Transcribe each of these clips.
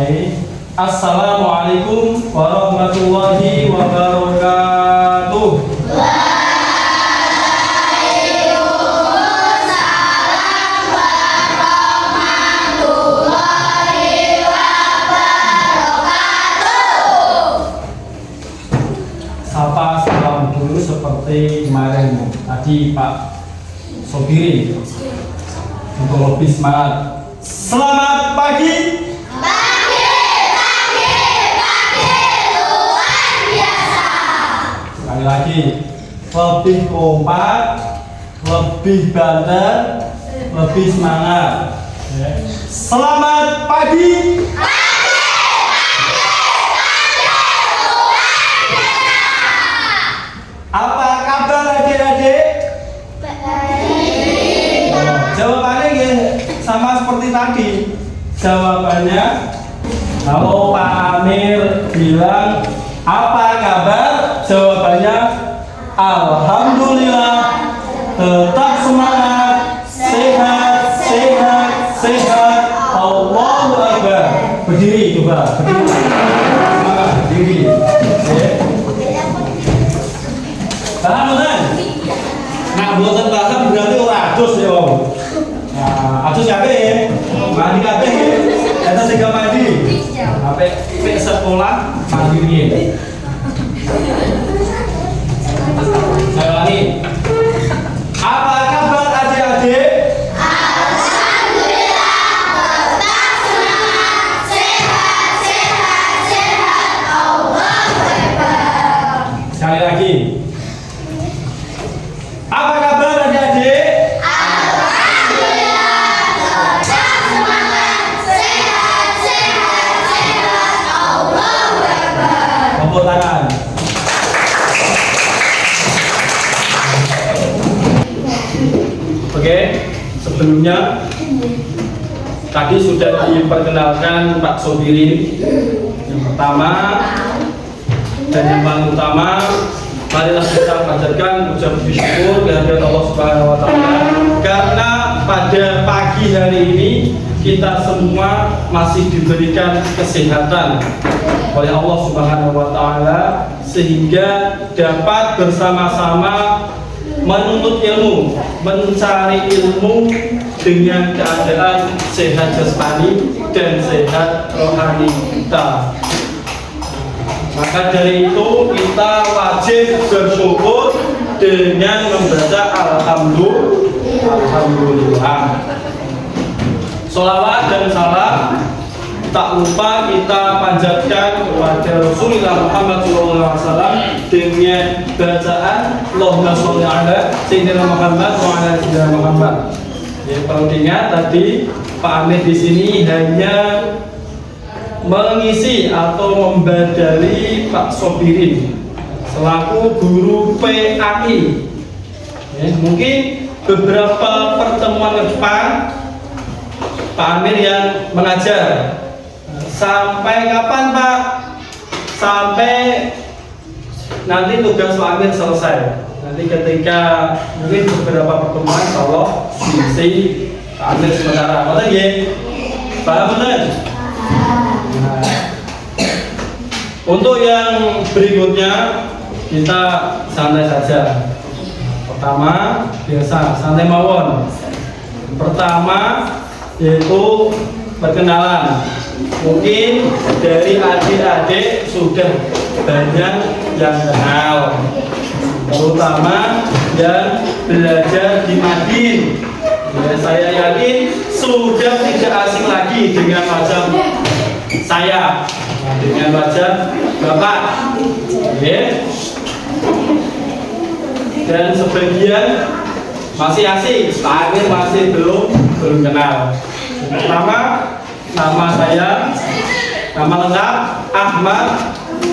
mulai. Assalamualaikum warahmatullahi wabarakatuh. Sapa salam dulu seperti kemarin tadi Pak Sobiri untuk lebih semangat. Selamat pagi. Luar biasa. Sekali lagi, lebih kompak, lebih banter, lebih semangat. Selamat pagi. Apa kabar adik-adik? Jawabannya ya sama seperti tadi. Jawabannya, kalau Pak Amir bilang apa kabar? Jawabannya alhamdulillah, tetap semangat, sehat, sehat, sehat. Allahu Akbar. Berdiri coba, berdiri. Semangat, berdiri. Paham kan? Nah, buatan paham berarti orang adus ya om. Nah, adus siapa ya? Mandi kabeh ya? Ada 3 mandi. Sampai sekolah mandi ini. Saya ulangi. Apa kabar adik-adik? Alhamdulillah, tetap semangat, sehat, sehat, sehat. Allahu Akbar. Sekali lagi. Apa kabar adik-adik? Alhamdulillah, tetap semangat, sehat, sehat, sehat. Allahu Akbar. Tepuk tangan. Oke, sebelumnya tadi sudah diperkenalkan Pak Sobiri. Yang pertama dan yang paling utama, marilah kita panjatkan ucapan syukur kehadirat Allah Subhanahu wa taala karena pada pagi hari ini kita semua masih diberikan kesehatan oleh Allah Subhanahu wa taala sehingga dapat bersama-sama menuntut ilmu, mencari ilmu dengan keadaan sehat jasmani dan sehat rohani kita. Maka dari itu kita wajib bersyukur dengan membaca Alhamdulillah. Sholawat dan salam tak lupa kita panjatkan kepada Rasulullah Muhammad SAW dengan bacaan Allahumma sholli ala Sayyidina Muhammad wa ala Sayyidina Muhammad. Ya, perlu diingat tadi Pak Amir di sini hanya mengisi atau membadali Pak Sobirin selaku guru PAI. Ya, mungkin beberapa pertemuan ke depan Pak Amir yang mengajar. Sampai kapan Pak? Sampai nanti tugas Pak Amir selesai. Nanti ketika mungkin beberapa pertemuan kalau diisi Pak Amir sementara. Betul ya? Paham betul? Nah, untuk yang berikutnya kita santai saja. Pertama biasa santai mawon. Pertama yaitu perkenalan. Mungkin dari adik-adik sudah banyak yang kenal, terutama yang belajar di Madin. Ya, saya yakin sudah tidak asing lagi dengan wajah saya, dengan wajah Bapak. Ya. Dan sebagian masih asing, Pak Amir masih belum kenal. Pertama, nama saya, nama lengkap Ahmad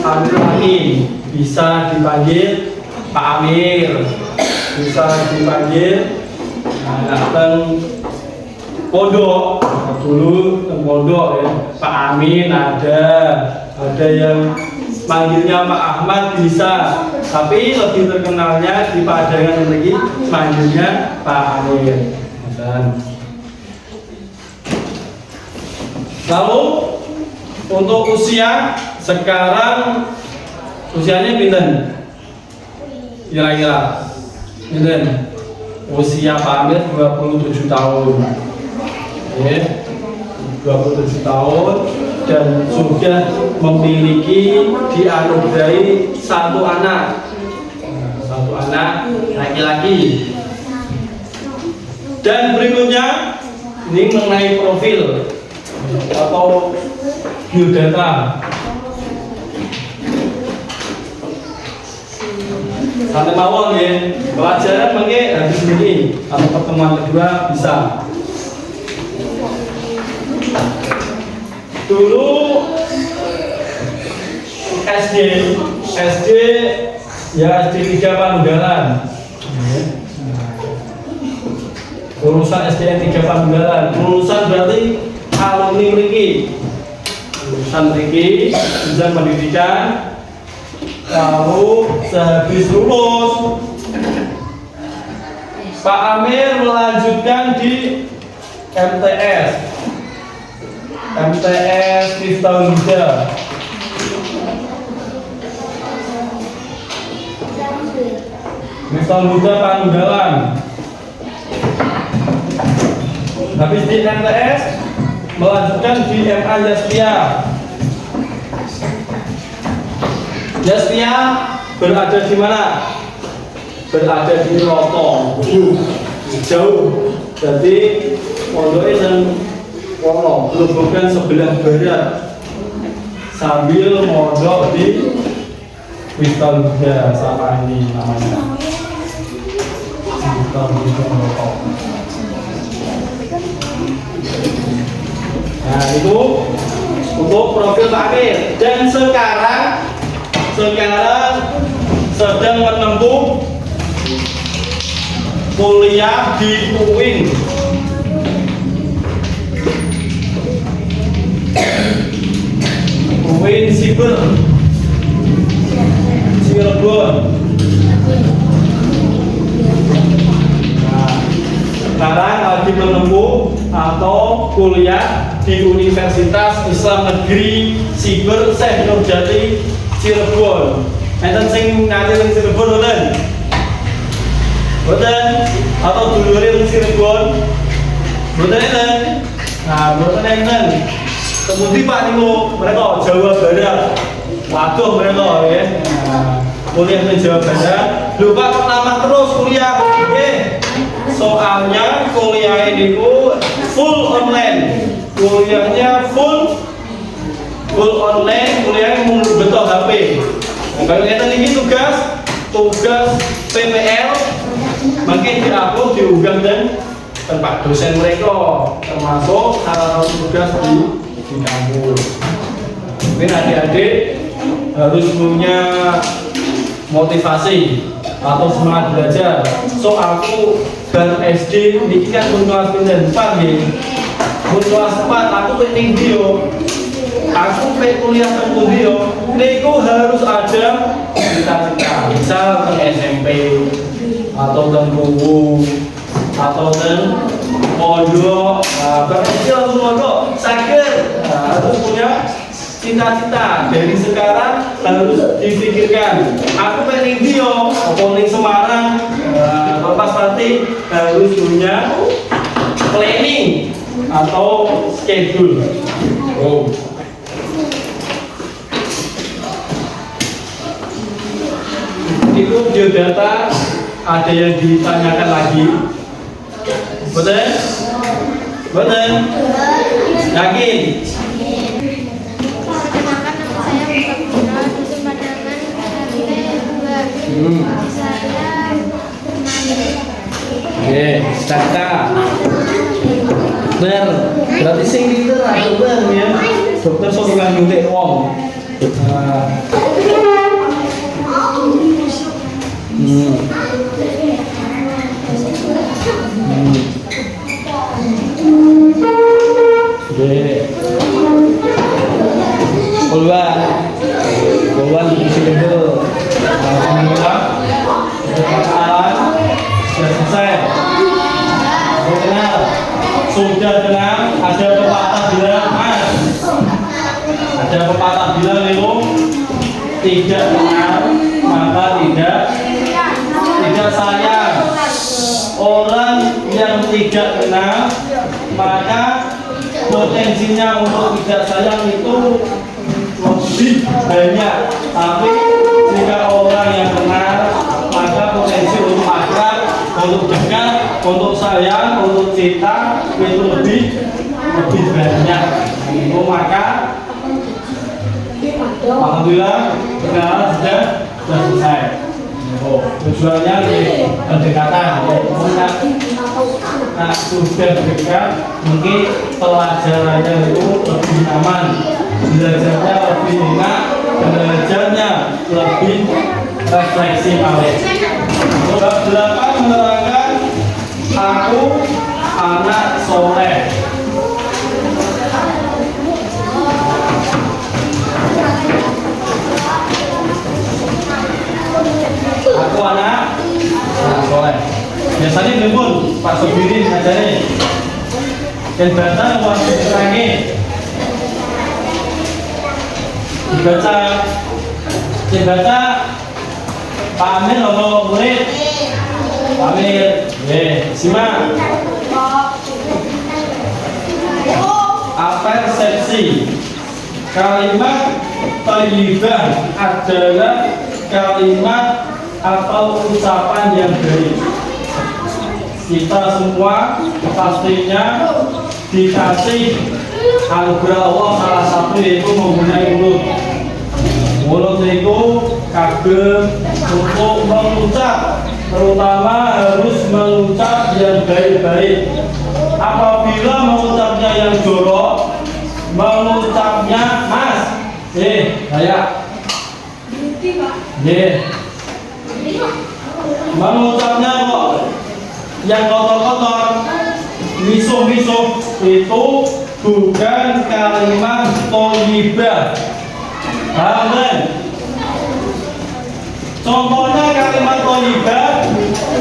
Amir Rahim. Bisa dipanggil Pak Amir, bisa dipanggil Teng Pondok. Dulu Teng Pondok ya, Pak Amin ada yang manggilnya Pak Ahmad bisa, tapi lebih terkenalnya di Padangan lagi manggilnya Pak Amir. Lalu Untuk usia sekarang usianya pinten? Kira-kira pinten? Usia Pak Amir 27 tahun. Oke. 27 tahun dan sudah memiliki dianugerahi satu anak. Satu anak laki-laki. Dan berikutnya ini mengenai profil atau biodata. Sampai mawon ya, pelajaran mungkin habis ini atau pertemuan kedua bisa. Dulu SD ya SD 3 Panunggalan. Lulusan SDN 3 Panunggalan. Lulusan berarti alumni mriki. Lulusan mriki, jenjang pendidikan. Lalu sehabis lulus Pak Amir melanjutkan di MTS Miftahul Huda. Miftahul Huda Panunggalan. Habis di MTS melanjutkan di MA Yastia. Yastia berada di mana? Berada di Roto. Jauh. Jadi pondoknya dan Wono, Grobogan sebelah barat. Sambil mondok di Miftahul Huda sama ini namanya. Miftahul Huda Roto. Nah itu untuk profil Pak Amir. Dan sekarang sedang menempuh kuliah di UIN. UIN Siber Cirebon. Nah, sekarang lagi menempuh atau kuliah di Universitas Islam Negeri Siber Syekh Nurjati Cirebon. Enten sing ngaji ning Cirebon mboten? Mboten? Atau dulure ning Cirebon? Mboten enten. Nah, mboten enten. Kemudian Pak niku mereka Jawa Barat. Waduh mereka ya. Nah, kuliah di Jawa Barat. Lho Pak kok lama terus kuliah? Soalnya kuliah ini full online. Kuliahnya full online, kuliahnya mundur betul HP. Kalau kita ini tugas PPL, makin diupload, diunggah dan tempat dosen mereka, termasuk hal-hal tugas di kampus. Mungkin adik-adik harus punya motivasi atau semangat belajar. So aku dan SD ini kan kelas 4 nih. Kelas 4 aku penting video. Aku pengen kuliah tentang video, niku harus ada cita-cita. Misal ke SMP atau ke buku atau ke pondok, berarti langsung pondok, sakit. Harus punya cita-cita. Dari sekarang harus dipikirkan. Aku pengen video, atau di Semarang, lepas nanti harus punya planning atau schedule. Oh. Itu biodata ada yang ditanyakan lagi. Betul? Betul? Yakin? Perkenalkan nama saya Musa Putra, dusun Padangan, RT 2. Saya Oke, Sata. Bener. Berarti sing pinter atau bener ya? Dokter sok tukang nyuntik wong. Keluar di sini dulu. Alhamdulillah. Sudah selesai. Sudah kenal. Ada pepatah bilang mas. Ada pepatah bilang itu tidak kenal maka tidak sayang. Orang yang tidak kenal maka potensinya untuk tidak sayang itu lebih banyak. Tapi jika orang yang kenal maka potensi untuk akrab, untuk dekat, untuk sayang, untuk cinta itu lebih banyak. Itu maka alhamdulillah perkenalan sudah selesai. Tujuannya pendekatan, nah sudah dekat mungkin pelajarannya itu lebih aman, belajarnya lebih enak, belajarnya lebih refleksi balik. Bab 8 menerangkan aku anak soleh. Aku anak soleh. Biasanya nembun Pak Sobiri ngajari dan baca uang diterangi dibaca Pak Amir atau murid Pak Amir simak persepsi kalimat thayyibah adalah kalimat atau ucapan yang baik. Kita semua pastinya dikasih anugerah Allah salah satu yaitu mempunyai mulut. Mulut itu kagem untuk mengucap, terutama harus mengucap yang baik-baik. Apabila mengucapnya yang jorok, mengucapnya mas, saya, mengucapnya kok yang kotor-kotor, misuh-misuh itu bukan kalimat thayyibah. Paham kan? Contohnya kalimat thayyibah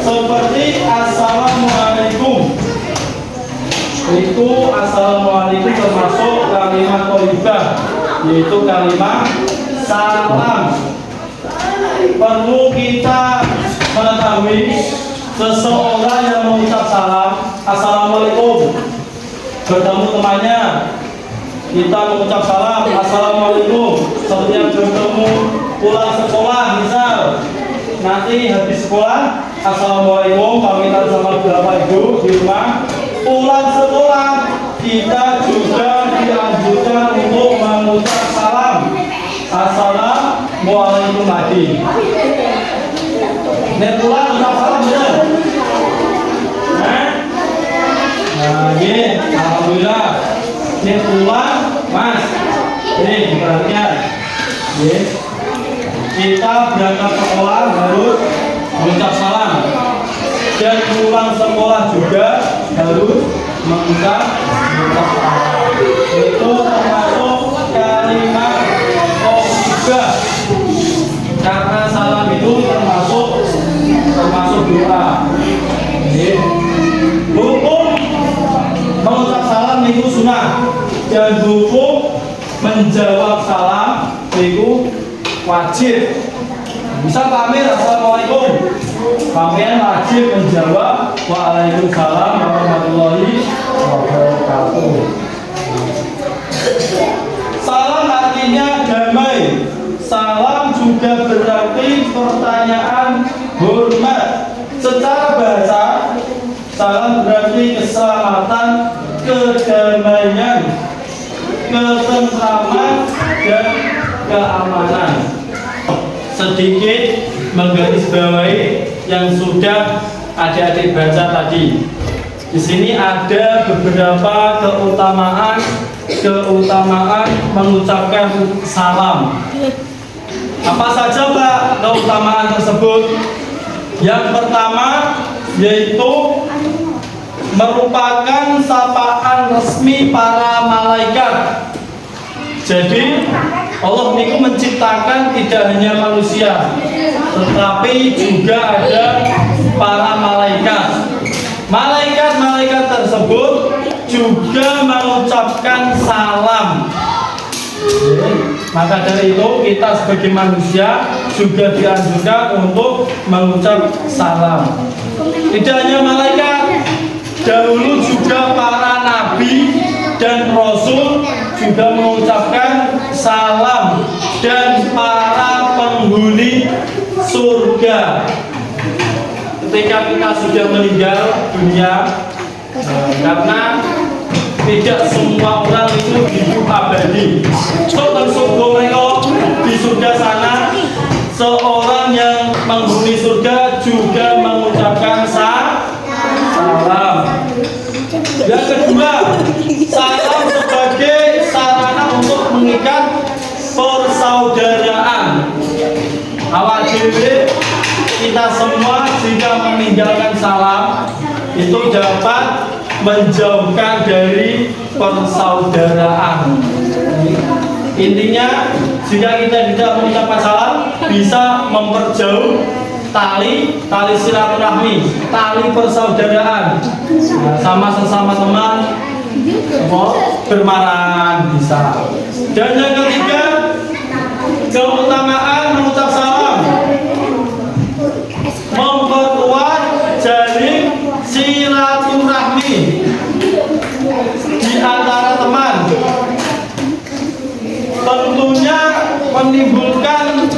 seperti assalamualaikum. Itu assalamualaikum termasuk kalimat thayyibah, yaitu kalimat salam. Perlu kita mengetahui seseorang yang mengucap salam assalamualaikum, bertemu temannya kita mengucap salam assalamualaikum. Setiap bertemu pulang sekolah misal nanti habis sekolah assalamualaikum pamitan sama bapak ibu di rumah. Pulang sekolah kita juga dianjurkan untuk mengucap salam assalamualaikum lagi. Nek pulang ucap salam bener. Nah, alhamdulillah. Nek pulang, Mas. Diperhatikan. Kita berangkat sekolah harus mengucap salam. Dan pulang sekolah juga harus mengucap salam. Itu termasuk kalimat thayyibah. Karena salam itu termasuk doa. Hukum mengucap salam itu sunnah dan hukum menjawab salam itu wajib. Bisa Pak Amir assalamualaikum, Pak Amir wajib menjawab waalaikumsalam warahmatullahi wabarakatuh. Salam artinya damai. Salam juga berarti pertanyaan hormat. Secara bahasa, salam berarti keselamatan, kedamaian, ketentraman, dan keamanan. Sedikit menggarisbawahi yang sudah adik-adik baca tadi. Di sini ada beberapa keutamaan mengucapkan salam. Apa saja Pak keutamaan tersebut? Yang pertama yaitu merupakan sapaan resmi para malaikat. Jadi Allah itu menciptakan tidak hanya manusia, tetapi juga ada para malaikat. Malaikat-malaikat tersebut juga mengucapkan salam. Maka dari itu kita sebagai manusia juga dianjurkan untuk mengucap salam. Tidak hanya malaikat, dahulu juga para nabi dan rasul juga mengucapkan salam, dan para penghuni surga ketika kita sudah meninggal dunia, karena tidak semua orang itu hidup abadi. Contoh surga mereka di surga sana, seorang yang menghuni surga juga mengucapkan salam. Yang kedua, salam sebagai sarana untuk mengikat persaudaraan. Awak dewe kita semua jika meninggalkan salam itu dapat menjauhkan dari persaudaraan. Intinya jika kita tidak mengucapkan salam bisa memperjauh tali silaturahmi, tali persaudaraan, sama sesama teman, bermarahan bisa. Dan yang ketiga, keutamaan mengucap salam memperkuat jaring silaturahmi di antara teman, tentunya menimbulkan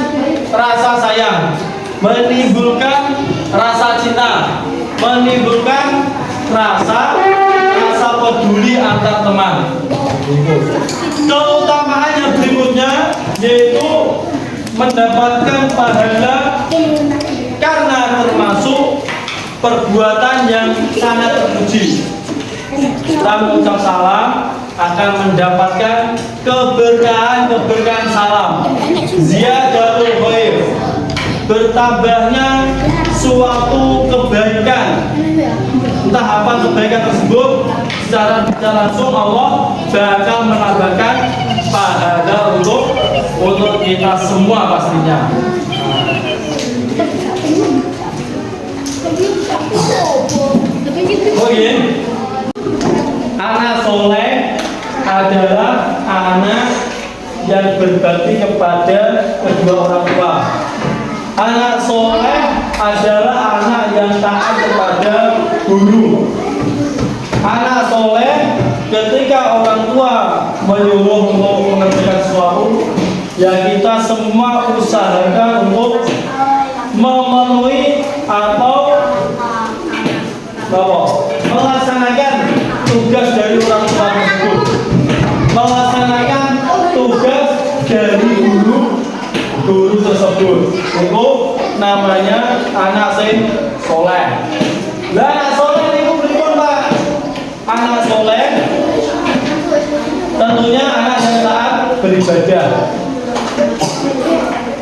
rasa sayang, menimbulkan rasa cinta, menimbulkan rasa peduli antar teman. Keutamaan yang berikutnya yaitu mendapatkan pahala karena termasuk perbuatan yang sangat terpuji. Kita mengucap salam akan mendapatkan keberkahan salam, ziyadatul khair, bertambahnya suatu kebaikan. Entah apa kebaikan tersebut, secara tidak langsung Allah bakal menambahkan pahala untuk kita semua pastinya. Oh iya, anak soleh adalah anak yang berbakti kepada kedua orang tua. Anak soleh adalah anak yang taat kepada guru. Anak soleh ketika orang tua menyuruh untuk mengerjakan sesuatu, ya kita semua usahakan untuk memenuhi atau melaksanakan tugas dari orang tua tersebut, melaksanakan tugas dari guru tersebut. Itu namanya anak soleh. Nah, anak soleh itu berikut Pak. Anak soleh tentunya anak yang taat beribadah.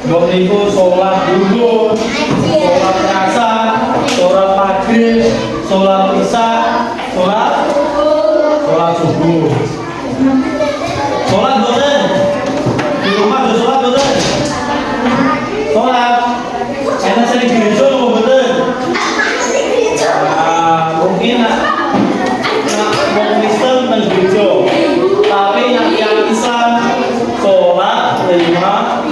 Yaitu sholat dulu, sholat asar, sholat maghrib, sholat isya, sholat subuh. Sholat boten di rumah ada sholat boten. Sholat enak sering gereja mau boten. Mungkin mau Kristen dan gereja, tapi yang Islam sholat lima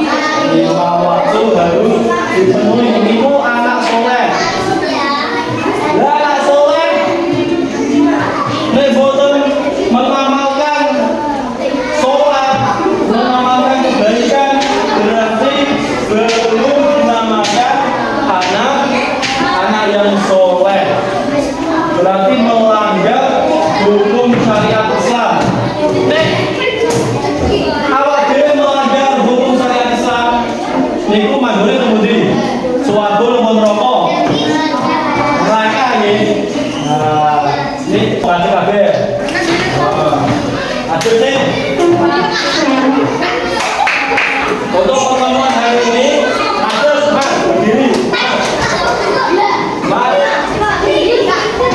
waktu harus dipenuhi. Itu anak soleh. Lah anak soleh nek boten mengamalkan sholat, mengamalkan kebaikan, berarti belum dinamakan anak yang soleh. Berarti melanggar hukum syariat Islam. Nek awak dhewe melanggar hukum syariat Islam, niku manggone kemudian swarga lan neraka. Neraka nggih. Ini pasti kabeh. Atur sih. Untuk pertemuan hari ini, atur Mas berdiri. Mas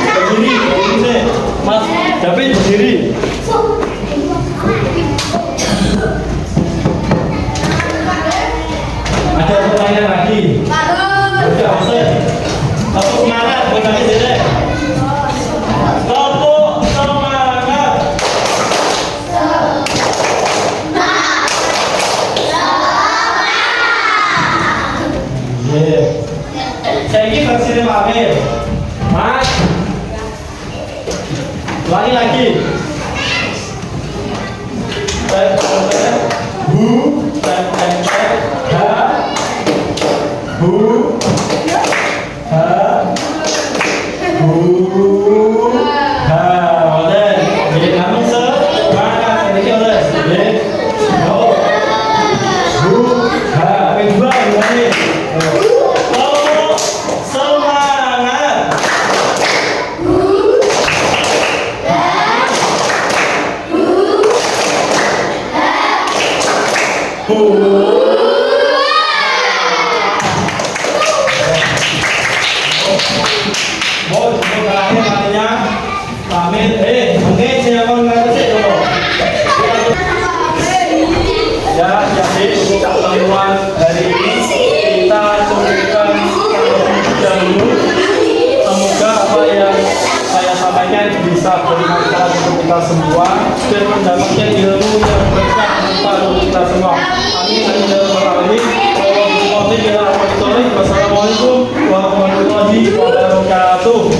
berdiri sih. Mas David berdiri. Ada pertanyaan lagi? Udah usah. Tepuk semangat buat kami sini. Tepuk semangat. Oke. Saya ini versi Pak Amir. Mas. Ulangi lagi. Bu, ha, bu, ha, bu, ha. Boleh. Jadi kami semangat sedikit boleh. Boleh. Bu, ha. Kedua ulangi. Oh, semangat. Bos, terakhir katanya pamit. Mungkin siapa nggak sih dulu? Ya, jadi untuk pertemuan hari ini kita cukupkan dahulu. Semoga apa yang saya sampaikan bisa bermanfaat untuk kita semua dan mendapatkan ilmu yang berkah untuk kita semua. Amin. Wassalamualaikum warahmatullahi wabarakatuh.